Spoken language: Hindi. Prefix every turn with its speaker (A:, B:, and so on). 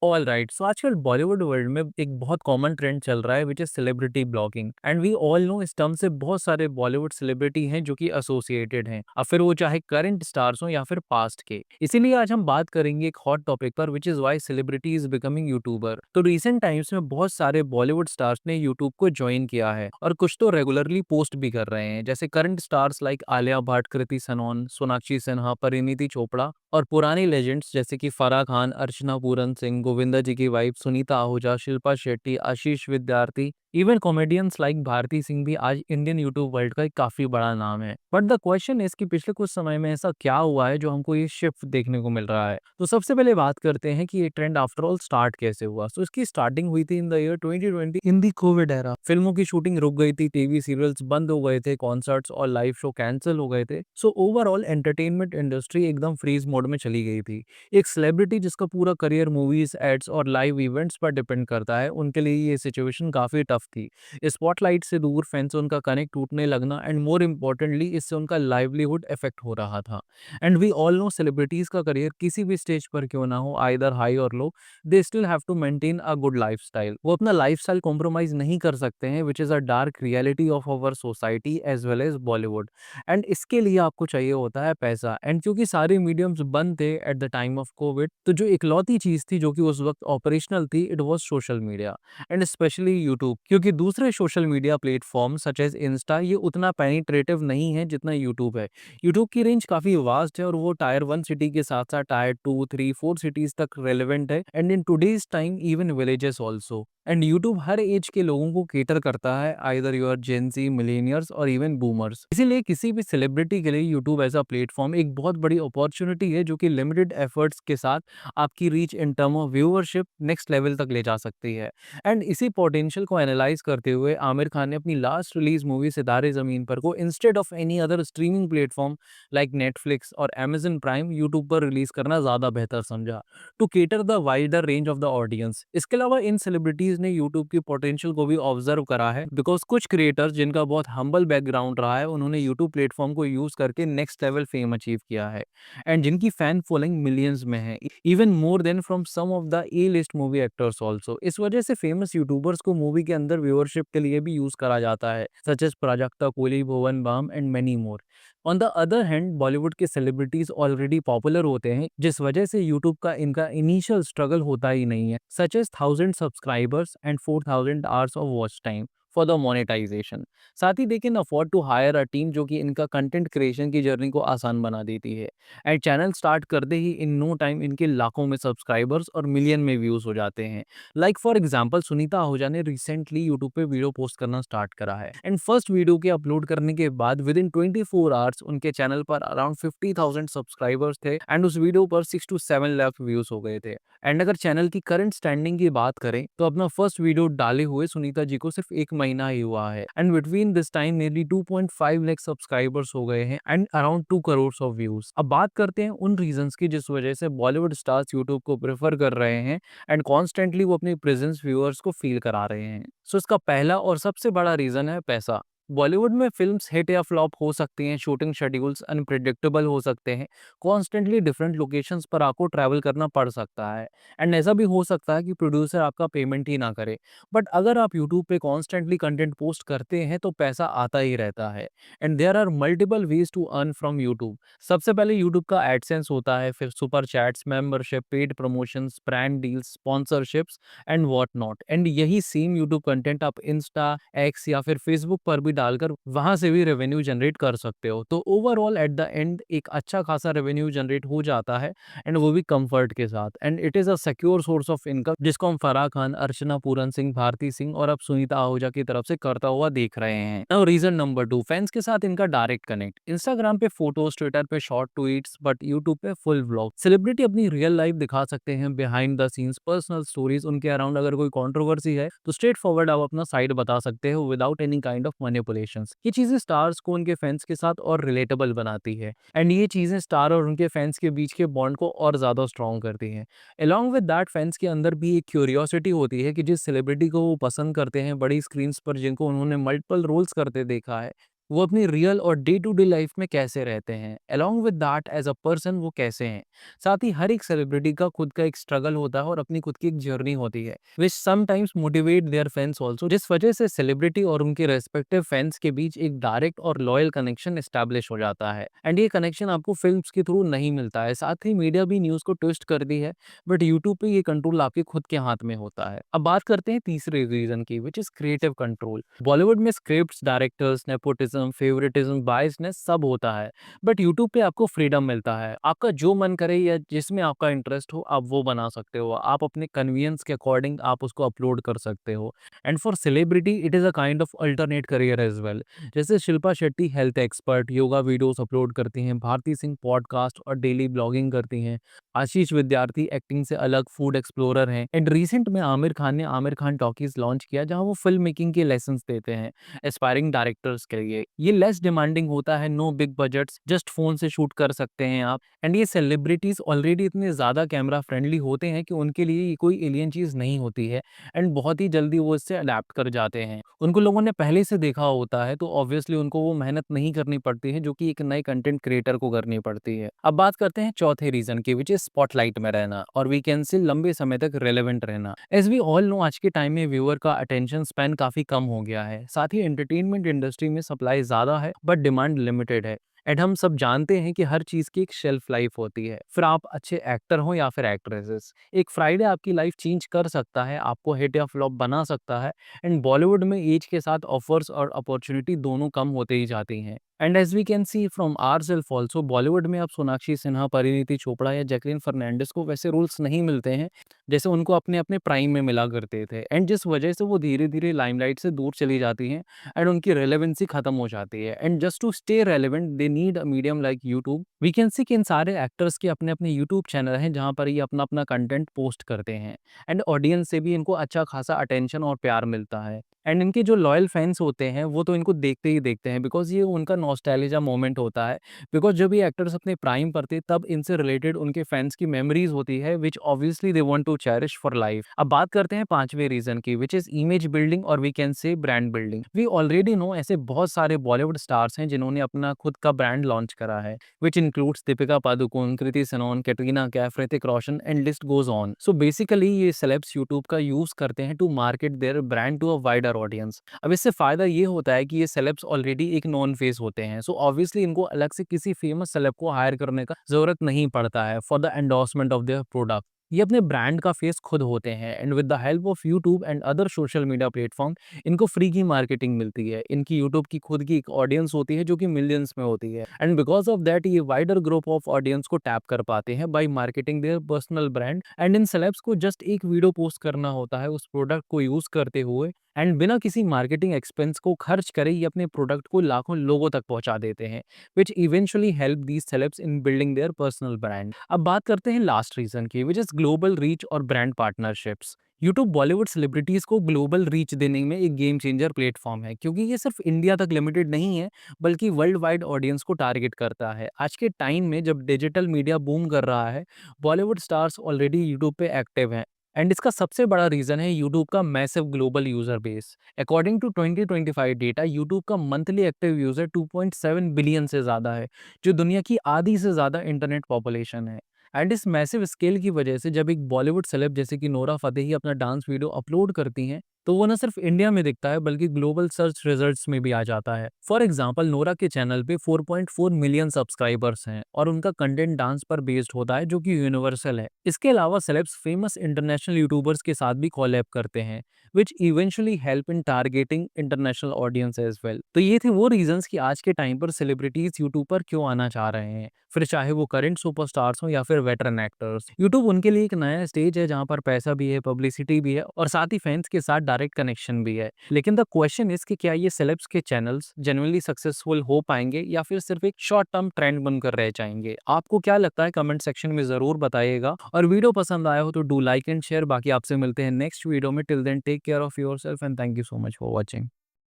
A: ऑल राइट, सो आजकल बॉलीवुड वर्ल्ड में एक बहुत कॉमन ट्रेंड चल रहा है which is celebrity blogging. And we all know इस टर्म से बहुत सारे बॉलीवुड सेलिब्रिटी हैं जो कि एसोसिएटेड हैं, अब फिर वो चाहे करंट स्टार्स हो या फिर पास्ट के। इसीलिए आज हम बात करेंगे एक हॉट टॉपिक पर which is why celebrity is becoming YouTuber. तो रिसेंट टाइम्स में बहुत सारे बॉलीवुड स्टार्स ने यूट्यूब को ज्वाइन किया है और कुछ तो रेगुलरली पोस्ट भी कर रहे हैं, जैसे current stars like Alia Bhatt, Kriti Sanon, Sonakshi Sinha, Parineeti Chopra, और पुराने लेजेंड्स जैसे कि फराह खान, अर्चना पूरन सिंह, गोविंदा जी की wife Sunita Ahuja, Shilpa Shetty, Ashish Vidyarthi, even comedians like Bharti Singh भी आज इंडियन यूट्यूब वर्ल्ड का एक काफी बड़ा नाम है। बट द क्वेश्चन इज कि पिछले कुछ समय में ऐसा क्या हुआ है जो हमको ये शिफ्ट देखने को मिल रहा है। तो सबसे पहले बात करते हैं कि ये ट्रेंड आफ्टर ऑल स्टार्ट कैसे हुआ। सो इसकी स्टार्टिंग हुई थी in the year 2020 in the Covid era. फिल्मों की शूटिंग रुक गई थी, टीवी सीरियल्स बंद हो गए थे, कॉन्सर्ट्स और लाइव शो कैंसिल हो गए थे। सो ओवरऑल एंटरटेनमेंट इंडस्ट्री एकदम फ्रीज मोड में चली गई थी। एक सेलिब्रिटी जिसका पूरा करियर मूवीज, एड्स और लाइव इवेंट्स पर डिपेंड करता है, उनके लिए ये सिचुएशन काफी टफ थी। स्पॉटलाइट से दूर, फैंस से उनका कनेक्ट टूटने लगना, एंड मोर इम्पोर्टेंटली इससे उनका लाइवलीहुड इफेक्ट हो रहा था। And we all know celebrities का करियर किसी भी स्टेज पर क्यों ना हो, आइदर हाई और low, they still have to maintain a good lifestyle. वो अपना लाइफस्टाइल कॉम्प्रोमाइज नहीं कर सकते हैं, which is a dark reality of our society as well as Bollywood. And इसके लिए आपको चाहिए होता है पैसा। एंड क्योंकि सारे मीडियम्स बंद थे at the time of Covid, तो जो इकलौती चीज थी जो कि उस वक्त ऑपरेशनल थी, it was social media and specially YouTube. क्योंकि दूसरे social media platform such as Insta ये उतना पेनिट्रेटिव नहीं है जितना यूट्यूब है। यूट्यूब की रेंज काफी वास्ट है और वो टायर 1 सिटी के साथ साथ टायर 2, 3, 4 सिटीज तक रेलेवेंट है, and in today's time even villages also. And YouTube हर एज के लोगों को केटर करता है, either you are Gen Z, millennials और इवन बूमर्स। इसीलिए किसी भी सेलिब्रिटी के लिए यूट्यूब एज अ प्लेटफॉर्म एक बहुत बड़ी अपॉर्चुनिटी है, जो कि लिमिटेड एफर्ट्स के साथ आपकी reach in term of viewership next level तक ले जा सकती है। एंड इसी पोटेंशियल को एनालाइज करते हुए आमिर खान ने अपनी लास्ट रिलीज मूवी सितारे जमीन पर को instead of any other streaming platform like Netflix और अमेजन प्राइम, यूट्यूब पर रिलीज करना ज्यादा बेहतर समझा to cater the wider range of the audience. इसके अलावा इन सेलिब्रिटीज ने यूट्यूब की पोटेंशियल को भी ऑब्जर्व करा है, बिकॉज कुछ क्रिएटर्स जिनका बहुत हम्बल बैकग्राउंड रहा है, उन्होंने यूट्यूब प्लेटफॉर्म को यूज करके नेक्स्ट लेवल फेम अचीव किया है, एंड जिनकी फैन फॉलोइंग मिलियंस में है, even more than from some of the A list movie actors also. इस वजह से फेमस यूट्यूबर्स को मूवी के अंदर व्यूअरशिप के लिए भी यूज करा जाता है, such as Prajakta Koli, Bhuvan Bam and many more. On the other hand Bollywood के सेलिब्रिटीज ऑलरेडी पॉपुलर होते हैं, जिस वजह से यूट्यूब का इनका इनिशियल स्ट्रगल होता ही नहीं है, such as 1000 subscribers and 4000 hours of watch time for the monetization. साथ ही they can afford to hire a team जो कि इनका कंटेंट क्रिएशन की जर्नी को आसान बना देती है। एंड चैनल स्टार्ट करते ही इन नो टाइम इनके लाखों में सब्सक्राइबर्स और मिलियन में व्यूज हो जाते हैं। Like for example Sunita Ahuja ने रिसेंटली यूट्यूब पे वीडियो पोस्ट करना स्टार्ट करा है, एंड फर्स्ट वीडियो के अपलोड करने के बाद विद इन 24 आवर्स उनके चैनल पर अराउंड 50,000 सब्सक्राइबर्स थे, एंड उस वीडियो पर 6 to 7 लाख व्यूज हो गए थे। एंड अगर चैनल की करंट स्टैंडिंग की बात करें तो अपना फर्स्ट वीडियो डाले हुए सुनीता जी को सिर्फ 1 महीना ही हुआ है, and between this time nearly 2.5 lakh subscribers हो गए हैं and around 2 crore of views. अब बात करते हैं उन रीजंस की जिस वजह से बॉलीवुड स्टार्स यूट्यूब को प्रेफर कर रहे हैं, एंड कॉन्स्टेंटली वो अपनी प्रेजेंस व्यूअर्स को फील करा रहे हैं। सो इसका पहला और सबसे बड़ा रीजन है पैसा। बॉलीवुड में फिल्म्स हिट या फ्लॉप हो सकती हैं, शूटिंग शेड्यूल्स अनप्रिडिक्टेबल हो सकते हैं, कॉन्स्टेंटली डिफरेंट लोकेशंस पर आपको ट्रैवल करना पड़ सकता है, एंड ऐसा भी हो सकता है कि प्रोड्यूसर आपका पेमेंट ही ना करे। बट अगर आप यूट्यूब पे कॉन्स्टेंटली कंटेंट पोस्ट करते हैं तो पैसा आता ही रहता है, and there are multiple ways to earn from YouTube. सबसे पहले यूट्यूब का एडसेंस होता है, फिर super chats, membership, paid promotions, brand deals, sponsorships and what not. And यही सेम यूट्यूब कंटेंट आप इंस्टा, एक्स या फिर फेसबुक पर भी डालकर वहां से भी रेवेन्यू जनरेट कर सकते हो। तो ओवरऑल एट द एंड एक अच्छा खासा रेवेन्यू जनरेट हो जाता है, एंड वो भी कंफर्ट के साथ, and it is a secure source of income जिसको हम फराह खान, अर्चना पूरन सिंह, भारती सिंह और अब सुनीता आहूजा की तरफ से करता हुआ देख रहे हैं। नाउ रीजन नंबर 2, फैंस के साथ इनका डायरेक्ट कनेक्ट। इंस्टाग्राम पे फोटोज, ट्विटर पे शॉर्ट ट्वीट्स, बट यूट्यूब पे फुल व्लॉग। सेलिब्रिटी अपनी रियल लाइफ दिखा सकते हैं, behind the scenes personal stories, उनके अराउंड अगर कोई कंट्रोवर्सी है तो स्ट्रेट फॉरवर्ड आप अपना साइड बता सकते हो without any kind of manipulations. ये चीजें स्टार्स को उनके फैंस के साथ और रिलेटेबल बनाती है, एंड ये चीजें स्टार और उनके फैंस के बीच के बॉन्ड को और ज्यादा स्ट्रॉन्ग करती हैं। अलॉन्ग विद दैट फैंस के अंदर भी एक क्यूरियोसिटी होती है कि जिस सेलिब्रिटी को वो पसंद करते हैं बड़ी स्क्रीन्स पर, जिनको उन्होंने मल्टीपल रोल्स करते देखा है, वो अपनी रियल और डे टू डे लाइफ में कैसे रहते हैं, along with that as a person वो कैसे हैं। साथ ही हर एक सेलिब्रिटी का खुद का एक स्ट्रगल होता है और अपनी खुद की एक जर्नी होती है which sometimes motivate their fans also, जिस वजह से सेलिब्रिटी और उनके रेस्पेक्टिव फैंस के बीच एक डायरेक्ट और लॉयल कनेक्शन एस्टैब्लिश हो जाता है। एंड ये कनेक्शन आपको फिल्म्स के थ्रू नहीं मिलता है। साथ ही मीडिया भी न्यूज़ को ट्विस्ट कर दी है, बट यूट्यूब पे ये कंट्रोल आपके खुद के हाथ में होता है। अब बात करते हैं तीसरे रीजन की, which is creative control. Bollywood में scripts, directors, nepotism, favouritism, biasness सब होता है, बट यूट्यूब पे आपको फ्रीडम मिलता है। आपका जो मन करे या जिसमें आपका इंटरेस्ट हो आप वो बना सकते हो। आप अपने कन्वीनियंस के अकॉर्डिंग आप उसको अपलोड कर सकते हो। And for celebrity it is a kind of alternate career as well. जैसे Shilpa Shetty health expert, yoga videos upload करती हैं, भारती सिंह पॉडकास्ट और डेली ब्लॉगिंग करती हैं, आशीष विद्यार्थी एक्टिंग से अलग फूड एक्सप्लोरर हैं। एंड रिसेंट में आमिर खान ने आमिर खान टॉकीज लॉन्च किया जहां वो फिल्म मेकिंग के लेसन्स देते हैं एस्पायरिंग डायरेक्टर्स के लिए। ये लेस डिमांडिंग होता है, no big budgets, just phone से शूट कर सकते हैं आप। एंड ये सेलिब्रिटीज ऑलरेडी इतने ज्यादा कैमरा फ्रेंडली होते हैं कि उनके लिए ये कोई एलियन चीज नहीं होती है। एंड बहुत ही जल्दी वो इससे अडेप्ट कर जाते हैं। उनको लोगों ने पहले से देखा होता है तो ऑब्वियसली उनको वो मेहनत नहीं करनी पड़ती है जो कि एक नए कंटेंट क्रिएटर को करनी पड़ती है। अब बात करते हैं चौथे रीजन की, विच इज स्पॉटलाइट में रहना और वी कैन से लंबे समय तक रेलेवेंट रहना। एज वी ऑल नो आज के टाइम में व्यूअर का अटेंशन स्पैन काफी कम हो गया है। साथ ही एंटरटेनमेंट इंडस्ट्री में सप्लाई ज्यादा है बट डिमांड लिमिटेड है। एंड हम सब जानते हैं कि हर चीज की एक शेल्फ लाइफ होती है, फिर आप अच्छे एक्टर हो या फिर एक्ट्रेसेस। एक फ्राइडे आपकी लाइफ चेंज कर सकता है, आपको हिट या फ्लॉप बना सकता है। एंड बॉलीवुड में एज के साथ ऑफर्स और अपॉर्चुनिटी दोनों कम होते ही जाती हैं। And as we can see from our self also, Bollywood में अब सोनाक्षी सिन्हा, परिणीति चोपड़ा या जैकलीन फर्नांडिस को वैसे रोल्स नहीं मिलते हैं जैसे उनको अपने अपने प्राइम में मिला करते थे। एंड जिस वजह से वो धीरे धीरे लाइमलाइट से दूर चली जाती हैं एंड उनकी रेलेवेंसी खत्म हो जाती है। And just to stay relevant they need a medium like YouTube. We can see कि इन सारे एक्टर्स के अपने अपने यूट्यूब चैनल हैं जहाँ पर ये अपना अपना कंटेंट पोस्ट करते हैं। एंड ऑडियंस से भी इनको अच्छा खासा अटेंशन और प्यार मिलता है। एंड इनके जो लॉयल फैंस होते हैं वो तो इनको देखते ही देखते हैं बिकॉज ये उनका नॉस्टैल्जिया मोमेंट होता है। बिकॉज जब ये एक्टर्स अपने प्राइम पर थे तब इनसे रिलेटेड उनके फैंस की मेमोरीज होती है which obviously they want to cherish for life. अब बात करते हैं पांचवें रीजन की, विच इज इमेज बिल्डिंग और we can say brand building. We already know ऐसे बहुत सारे बॉलीवुड स्टार्स हैं जिन्होंने अपना खुद का ब्रांड लॉन्च करा है, which includes Deepika Padukone, Kriti Sanon, Katrina Kaif, Hrithik Roshan and list goes on. So basically ये सेलेब्स यूट्यूब का यूज करते हैं to market their brand to a wider audience. अब इससे फायदा ये होता है कि ये सेलेब्स ऑलरेडी एक नॉन फेस होते हैं, सो ऑब्वियसली इनको अलग से किसी फेमस सेलेब को हायर करने का जरूरत नहीं पड़ता है for the endorsement of their product. ये अपने ब्रांड का फेस खुद होते हैं and with the help of YouTube and other social media platform इनको फ्री की मार्केटिंग मिलती है। इनकी यूट्यूब की खुद की एक ऑडियंस होती है जो कि मिलियंस में होती है। एंड बिकॉज ऑफ दैट ये वाइडर ग्रुप ऑफ ऑडियंस को टैप कर पाते हैं bye marketing their personal brand. And in celebs को जस्ट एक वीडियो पोस्ट करना होता है उस प्रोडक्ट को यूज करते हुए एंड बिना किसी मार्केटिंग एक्सपेंस को खर्च करे ये अपने प्रोडक्ट को लाखों लोगों तक पहुंचा देते हैं, which eventually help these celebs in building their personal brand। अब बात करते हैं लास्ट रीजन की, विच इज ग्लोबल रीच और brand partnerships. YouTube Bollywood celebrities को ग्लोबल रीच देने में एक गेम चेंजर प्लेटफॉर्म है क्योंकि ये सिर्फ इंडिया तक लिमिटेड नहीं है बल्कि वर्ल्ड वाइड ऑडियंस को टारगेट करता है। आज के टाइम में जब डिजिटल मीडिया बूम कर रहा है, बॉलीवुड स्टार्स ऑलरेडी यूट्यूब पे एक्टिव हैं। एंड इसका सबसे बड़ा रीजन है यूट्यूब का massive global user base. According to 2025 data, YouTube का मंथली एक्टिव यूजर 2.7 बिलियन से ज्यादा है, जो दुनिया की आधी से ज्यादा इंटरनेट पॉपुलेशन है। एंड इस मैसिव स्केल की वजह से जब एक बॉलीवुड सेलेब जैसे कि नोरा फतेही अपना डांस वीडियो अपलोड करती हैं तो वो न सिर्फ इंडिया में दिखता है बल्कि ग्लोबल सर्च रिजल्ट्स में भी आ जाता है। फॉर एग्जांपल, नोरा के चैनल पे 4.4 मिलियन सब्सक्राइबर्स हैं और उनका कंटेंट डांस पर बेस्ड होता है जो कि यूनिवर्सल है। इसके अलावा सेलेब्स फेमस इंटरनेशनल यूट्यूबर्स के साथ भी कोलैब करते हैं, which eventually help in targeting international audience as well. तो ये थे वो रीजंस कि आज के टाइम पर सेलिब्रिटीज यूट्यूब पर क्यों आना चाह रहे हैं, फिर चाहे वो करंट सुपरस्टार्स हो या फिर वेटरन एक्टर्स। यूट्यूब उनके लिए एक नया स्टेज है जहाँ पर पैसा भी है, पब्लिसिटी भी है और साथ ही फैंस के साथ डायरेक्ट कनेक्शन भी है। लेकिन द क्वेश्चन इज कि क्या ये सेलेब्स के चैनल्स जेन्युइनली सक्सेसफुल हो पाएंगे या फिर सिर्फ एक शॉर्ट टर्म ट्रेंड बनकर रह जाएंगे। आपको क्या लगता है कमेंट सेक्शन में जरूर बताइएगा और वीडियो पसंद आया हो तो डू लाइक एंड शेयर। बाकी आपसे मिलते हैं नेक्स्ट वीडियो में। Till then take care of yourself and thank you so much for watching.